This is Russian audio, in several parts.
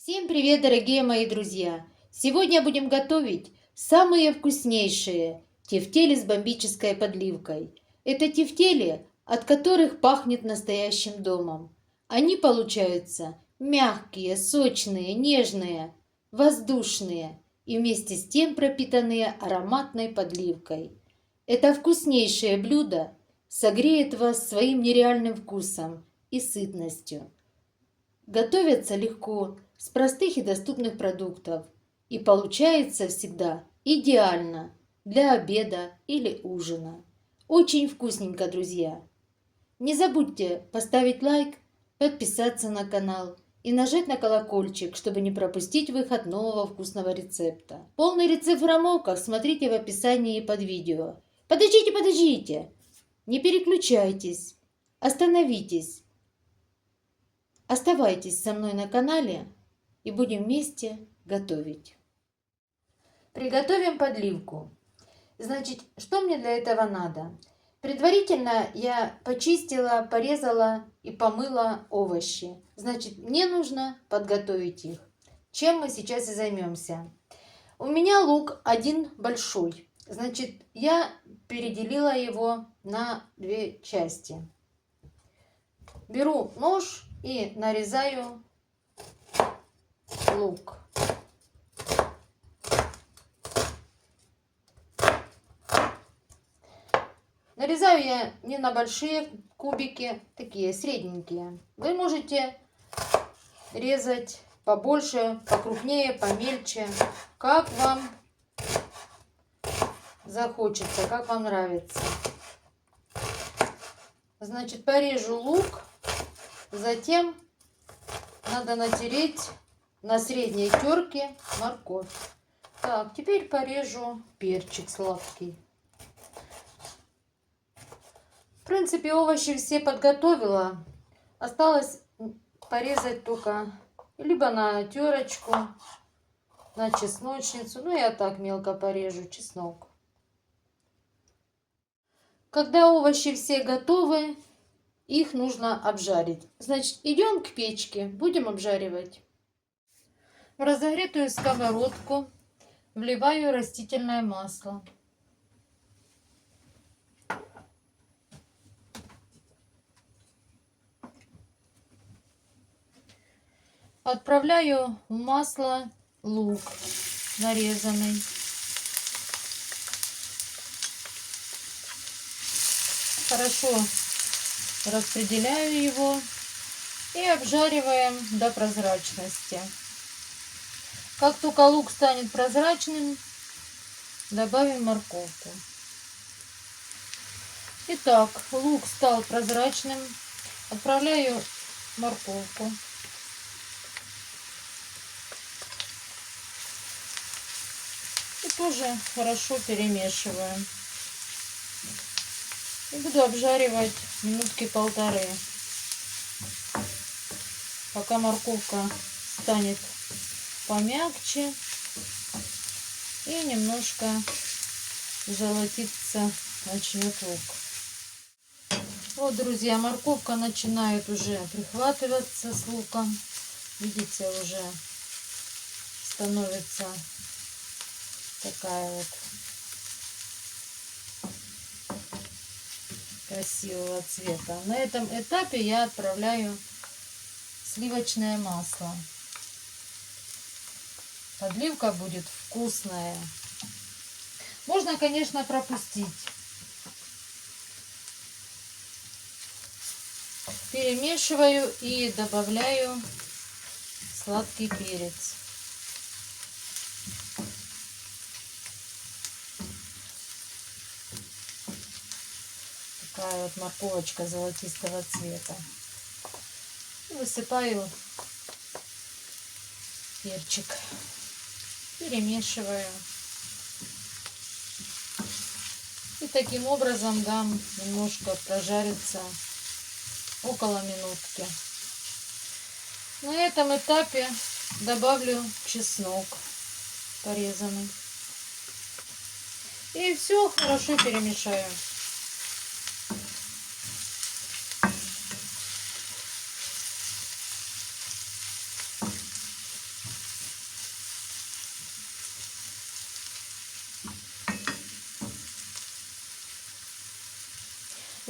Всем привет, дорогие мои друзья! Сегодня будем готовить самые вкуснейшие тефтели с бомбической подливкой. Это тефтели, от которых пахнет настоящим домом. Они получаются мягкие, сочные, нежные, воздушные и вместе с тем пропитанные ароматной подливкой. Это вкуснейшее блюдо согреет вас своим нереальным вкусом и сытностью. Готовятся легко, с простых и доступных продуктов. И получается всегда идеально для обеда или ужина. Очень вкусненько, друзья! Не забудьте поставить лайк, подписаться на канал и нажать на колокольчик, чтобы не пропустить выход нового вкусного рецепта. Полный рецепт в граммовках смотрите в описании под видео. Подождите! Не переключайтесь, остановитесь. Оставайтесь со мной на канале и будем вместе готовить. Приготовим подливку. Значит, что мне для этого надо? Предварительно я почистила, порезала и помыла овощи. Значит, мне нужно подготовить их. Чем мы сейчас и займемся. У меня лук один большой. Значит, я переделила его на две части. Беру нож и нарезаю лук. Нарезаю я не на большие кубики, такие средненькие. Вы можете резать побольше, покрупнее, помельче, как вам захочется, как вам нравится. Значит, порежу лук, затем надо натереть на средней терке морковь. Так, теперь порежу перчик сладкий. В принципе, овощи все подготовила. Осталось порезать только либо на терочку, на чесночницу. Ну, я так мелко порежу чеснок. Когда овощи все готовы, их нужно обжарить. Значит, идем к печке, будем обжаривать. В разогретую сковородку вливаю растительное масло. Отправляю в масло лук нарезанный. Хорошо распределяю его и обжариваем до прозрачности. Как только лук станет прозрачным, добавим морковку. Итак, лук стал прозрачным. Отправляю морковку. И тоже хорошо перемешиваю. И буду обжаривать минутки полторы, пока морковка станет помягче и немножко золотиться начнет лук. Вот, друзья, морковка начинает уже прихватываться с луком. Видите, уже становится такая вот красивого цвета. На этом этапе я отправляю сливочное масло. Подливка будет вкусная. Можно, конечно, пропустить. Перемешиваю и добавляю сладкий перец. Такая вот морковочка золотистого цвета. И высыпаю перчик. Перемешиваю. И таким образом дам немножко прожариться около минутки. На этом этапе добавлю чеснок порезанный. И все хорошо перемешаю.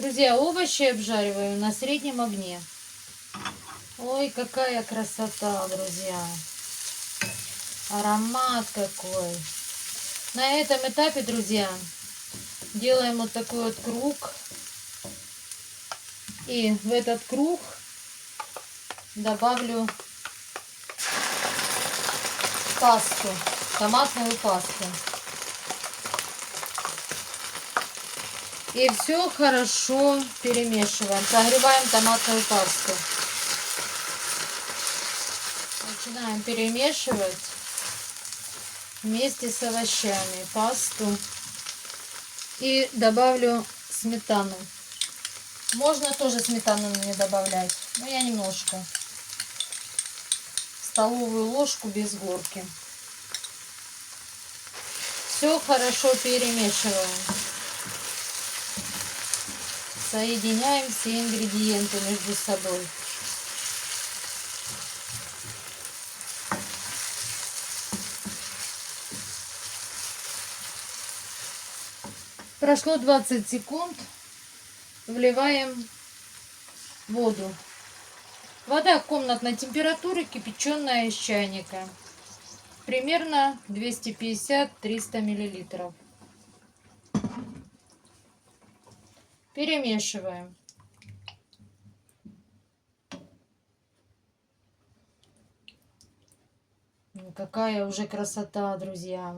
Друзья, овощи обжариваю на среднем огне. Ой, какая красота, друзья. Аромат какой. На этом этапе, друзья, делаем вот такой вот круг. И в этот круг добавлю пасту, томатную пасту. И все хорошо перемешиваем. Прогреваем томатную пасту. Начинаем перемешивать вместе с овощами пасту. И добавлю сметану. Можно тоже сметану не добавлять, но я немножко. Столовую ложку без горки. Все хорошо перемешиваем. Соединяем все ингредиенты между собой. Прошло 20 секунд. Вливаем воду. Вода комнатной температуры, кипяченая из чайника. Примерно 250-300 миллилитров. Перемешиваем. Какая уже красота, друзья.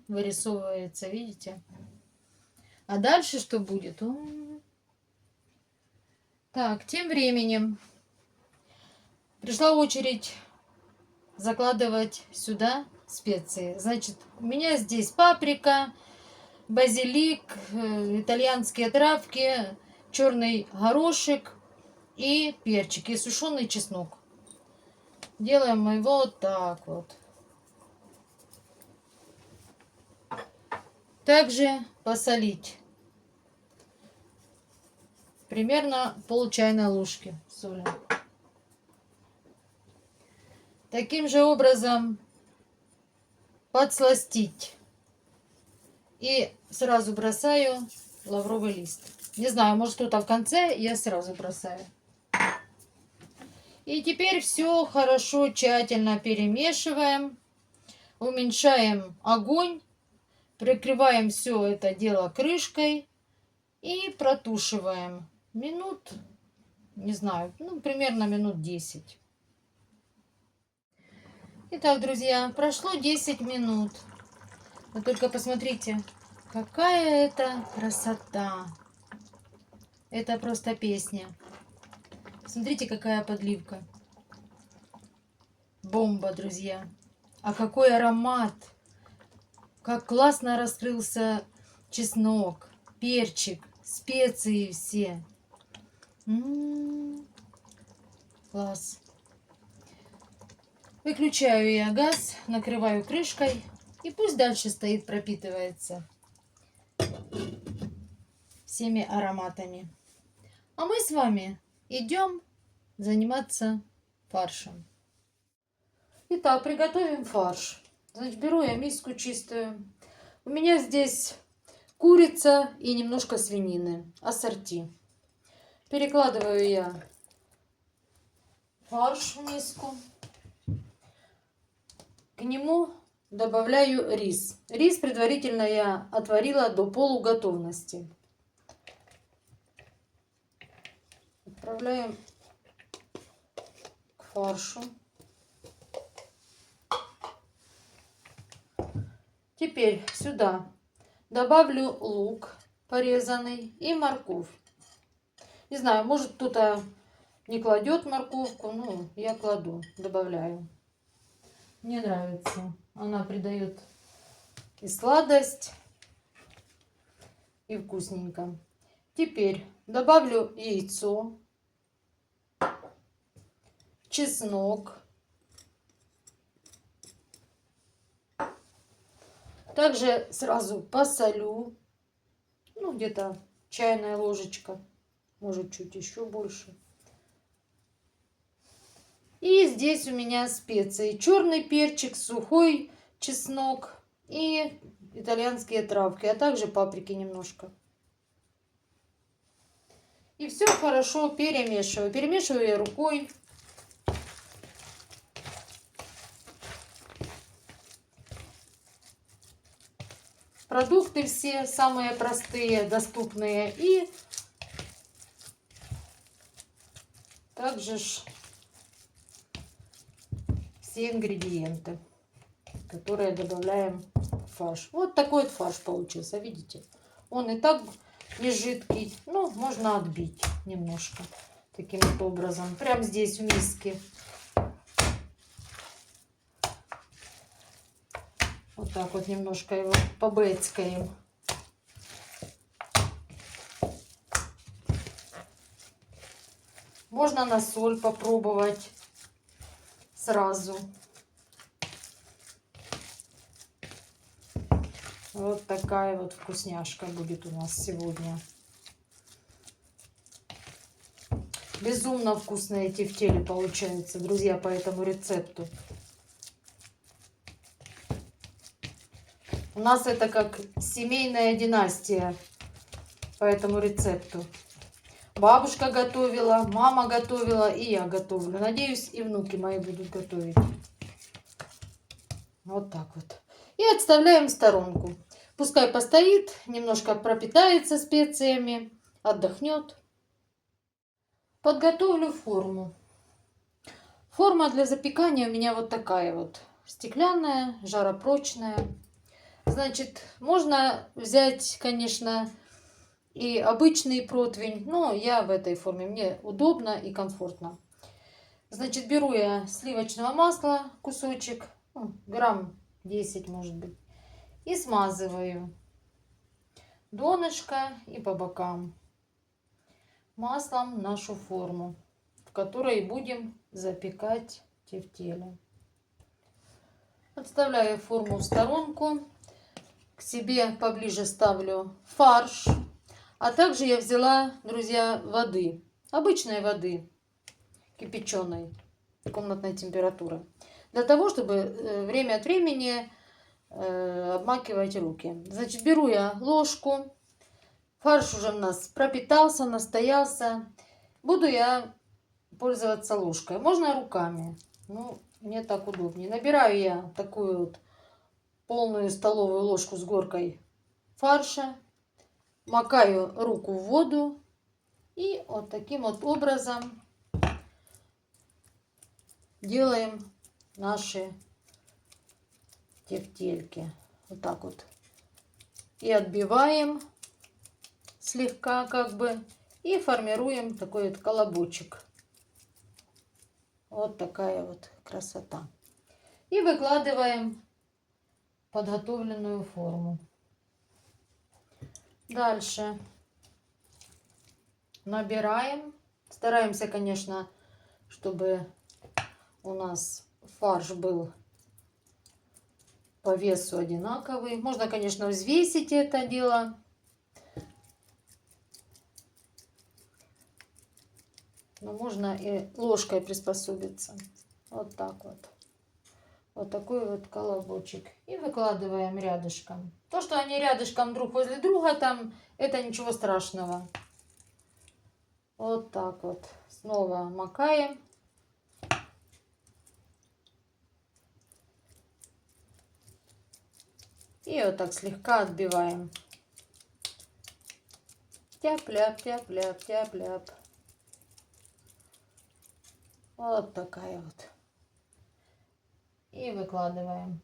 Вырисовывается, видите? А дальше что будет? Так, тем временем пришла очередь закладывать сюда специи. Значит, у меня здесь паприка, базилик, итальянские травки, черный горошек и перчик, и сушеный чеснок. Делаем мы вот так вот. Также посолить. Примерно пол чайной ложки соли. Таким же образом подсластить. И сразу бросаю лавровый лист. Не знаю, может кто-то в конце, я сразу бросаю. И теперь все хорошо, тщательно перемешиваем. Уменьшаем огонь. Прикрываем все это дело крышкой. И протушиваем. Минут, не знаю, примерно минут 10. Итак, друзья, прошло 10 минут. Вы только посмотрите, какая это красота. Это просто песня. Смотрите, какая подливка. Бомба, друзья. А какой аромат. Как классно раскрылся чеснок, перчик, специи все. Класс. Выключаю я газ, накрываю крышкой. И пусть дальше стоит, пропитывается всеми ароматами. А мы с вами идем заниматься фаршем. Итак, приготовим фарш. Значит, беру я миску чистую. У меня здесь курица и немножко свинины. Ассорти. Перекладываю я фарш в миску. К нему добавляю рис. Рис предварительно я отварила до полуготовности. Отправляем к фаршу. Теперь сюда добавлю лук порезанный и морковь. Не знаю, может кто-то не кладет морковку, но я кладу, добавляю. Мне нравится. Она придает и сладость, и вкусненько. Теперь добавлю яйцо, чеснок. Также сразу посолю. Где-то чайная ложечка. Может, чуть еще больше. И здесь у меня специи. Черный перчик, сухой чеснок и итальянские травки, а также паприки немножко. И все хорошо перемешиваю. Перемешиваю я рукой. Продукты все самые простые, доступные. И также все ингредиенты, которые добавляем в фарш. Вот такой вот фарш получился, видите? Он и так не жидкий, но можно отбить немножко таким вот образом. Прямо здесь в миске. Вот так вот немножко его побэцкаем. Можно на соль попробовать сразу. Вот такая вот вкусняшка будет у нас сегодня. Безумно вкусные тефтели получаются, друзья, по этому рецепту. У нас это как семейная династия по этому рецепту. Бабушка готовила, мама готовила, и я готовлю. Надеюсь, и внуки мои будут готовить. Вот так вот. И отставляем в сторонку. Пускай постоит, немножко пропитается специями, отдохнет. Подготовлю форму. Форма для запекания у меня вот такая вот. Стеклянная, жаропрочная. Значит, можно взять, конечно, и обычный противень, но я в этой форме. Мне удобно и комфортно. Значит, беру я сливочного масла, кусочек, грамм 10 может быть, и смазываю донышко и по бокам маслом нашу форму, в которой будем запекать тефтели. Отставляю форму в сторонку. К себе поближе ставлю фарш. А также я взяла, друзья, воды. Обычной воды, кипяченой, комнатной температуры. Для того, чтобы время от времени обмакивать руки. Значит, беру я ложку. Фарш уже у нас пропитался, настоялся. Буду я пользоваться ложкой. Можно руками. Ну, мне так удобнее. Набираю я такую вот полную столовую ложку с горкой фарша. Макаю руку в воду. И вот таким вот образом делаем наши тефтельки. Вот так вот. И отбиваем слегка как бы. И формируем такой вот колобочек. Вот такая вот красота. И выкладываем подготовленную форму. Дальше набираем. Стараемся, конечно, чтобы у нас фарш был по весу одинаковый. Можно, конечно, взвесить это дело. Но можно и ложкой приспособиться. Вот так вот. Вот такой вот колобочек. И выкладываем рядышком. То, что они рядышком друг возле друга, там, это ничего страшного. Вот так вот. Снова макаем. И вот так слегка отбиваем. Тяп-ляп, тяп-ляп, тяп-ляп. Вот такая вот. И выкладываем.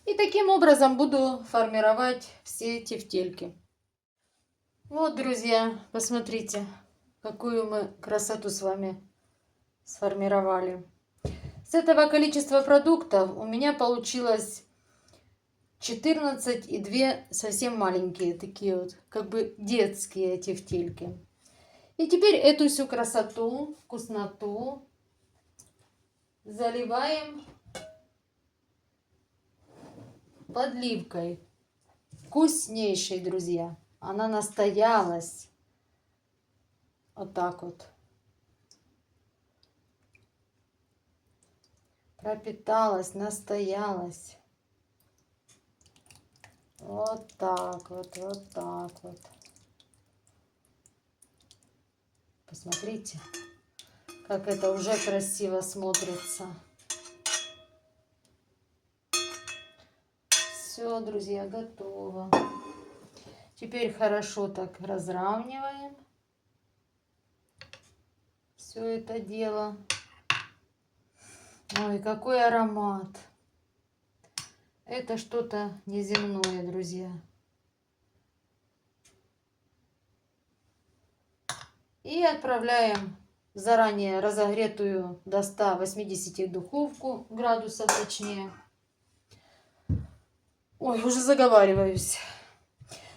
И таким образом буду формировать все тефтельки. Вот, друзья, посмотрите, какую мы красоту с вами сформировали. С этого количества продуктов у меня получилось 14 и 2 совсем маленькие, такие вот, как бы детские тефтельки. И теперь эту всю красоту, вкусноту заливаем подливкой. Вкуснейшей, друзья. Она настоялась. Вот так вот. Пропиталась, настоялась. Вот так вот, вот так вот. Посмотрите, как это уже красиво смотрится. Все, друзья, готово. Теперь хорошо так разравниваем все это дело. Ой, какой аромат. Это что-то неземное, друзья. И отправляем в заранее разогретую до 180 духовку, градусов точнее. Ой, уже заговариваюсь.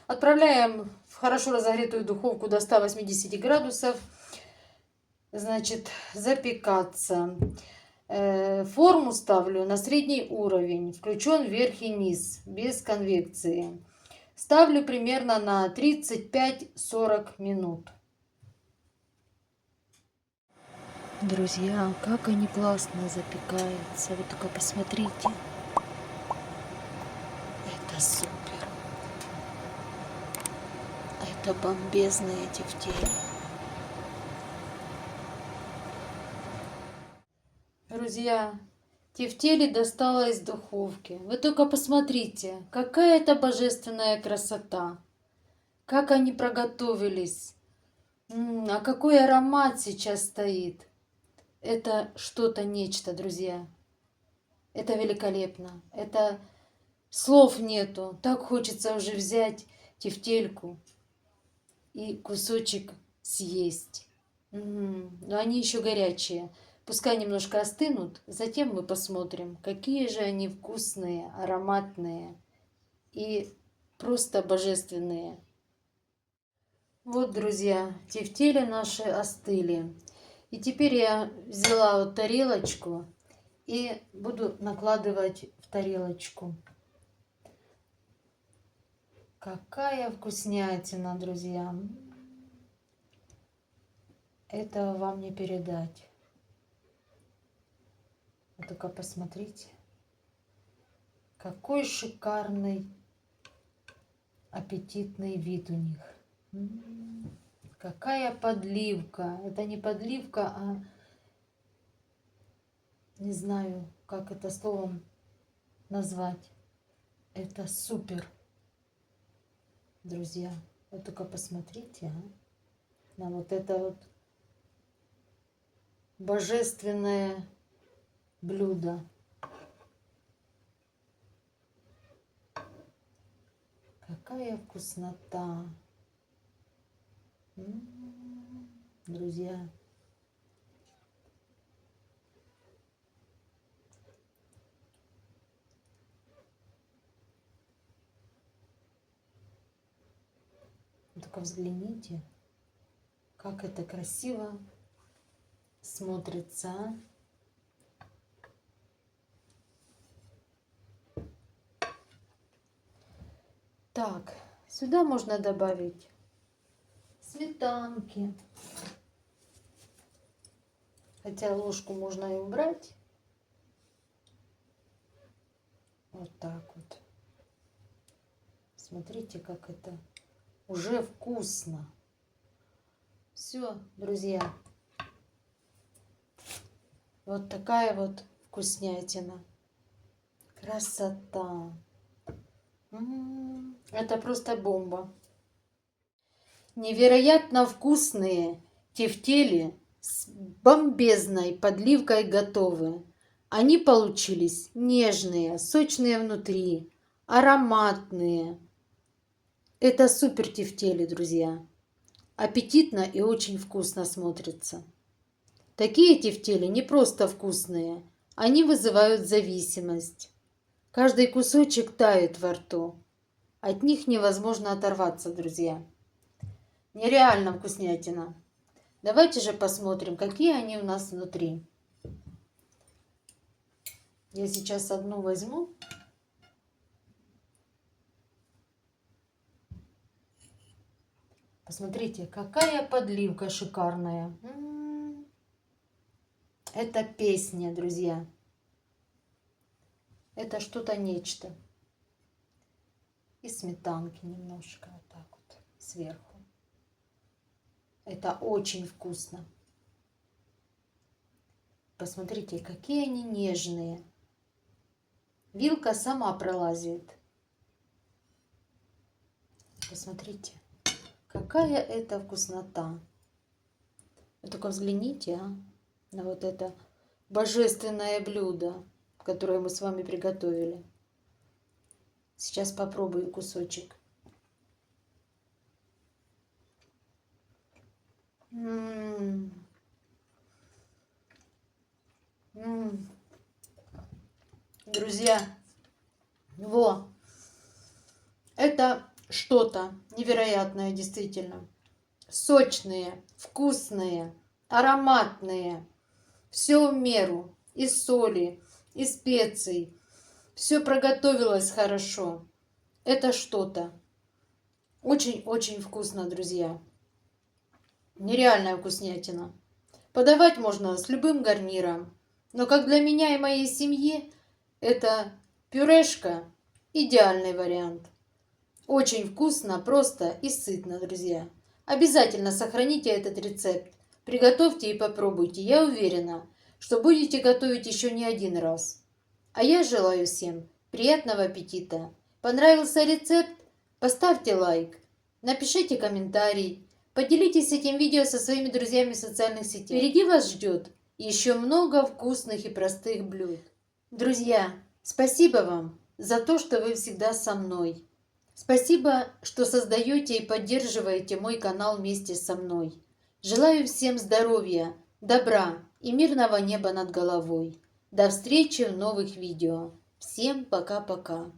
Отправляем в хорошо разогретую духовку до 180 градусов. Значит, запекаться. Форму ставлю на средний уровень, включен верх и низ, без конвекции. Ставлю примерно на 35-40 минут. Друзья, как они классно запекаются. Вы только посмотрите. Это супер. Это бомбезные тефтели. Друзья, тефтели достала из духовки. Вы только посмотрите, какая это божественная красота. Как они проготовились. А какой аромат сейчас стоит. Это что-то нечто, друзья. Это великолепно. Это слов нету. Так хочется уже взять тефтельку и кусочек съесть. Но они еще горячие. Пускай немножко остынут, затем мы посмотрим, какие же они вкусные, ароматные и просто божественные. Вот, друзья, тефтели наши остыли. И теперь я взяла вот тарелочку и буду накладывать в тарелочку. Какая вкуснятина, друзья! Этого вам не передать. Вы только посмотрите, какой шикарный, аппетитный вид у них. Какая подливка. Это не подливка, а не знаю, как это словом назвать. Это супер, друзья. Вы только посмотрите на вот это вот божественное блюдо. Какая вкуснота. Друзья. Только взгляните, как это красиво смотрится. Так, сюда можно добавить сметанки. Хотя ложку можно и убрать. Вот так вот. Смотрите, как это уже вкусно. Все, друзья. Вот такая вот вкуснятина. Красота. Это просто бомба. Невероятно вкусные тефтели с бомбезной подливкой готовы. Они получились нежные, сочные внутри, ароматные. Это супер тефтели, друзья. Аппетитно и очень вкусно смотрится. Такие тефтели не просто вкусные, они вызывают зависимость. Каждый кусочек тает во рту. От них невозможно оторваться, друзья. Нереально вкуснятина. Давайте же посмотрим, какие они у нас внутри. Я сейчас одну возьму. Посмотрите, какая подливка шикарная. Это песня, друзья. Это что-то нечто. И сметанки немножко вот так вот сверху. Это очень вкусно. Посмотрите, какие они нежные. Вилка сама пролазит. Посмотрите, какая это вкуснота. Вы только взгляните, на вот это божественное блюдо, которое мы с вами приготовили. Сейчас попробую кусочек. Друзья, это что-то невероятное, действительно. Сочные, вкусные, ароматные. Все в меру. И соли, и специй. Все проготовилось хорошо. Это что-то. Очень-очень вкусно, друзья. Нереальная вкуснятина. Подавать можно с любым гарниром. Но как для меня и моей семьи, это пюрешка идеальный вариант. Очень вкусно, просто и сытно, друзья. Обязательно сохраните этот рецепт. Приготовьте и попробуйте. Я уверена, что будете готовить еще не один раз. А я желаю всем приятного аппетита. Понравился рецепт? Поставьте лайк, напишите комментарий, поделитесь этим видео со своими друзьями в социальных сетях. Впереди вас ждет еще много вкусных и простых блюд. Друзья, спасибо вам за то, что вы всегда со мной. Спасибо, что создаете и поддерживаете мой канал вместе со мной. Желаю всем здоровья, добра и мирного неба над головой. До встречи в новых видео. Всем пока-пока.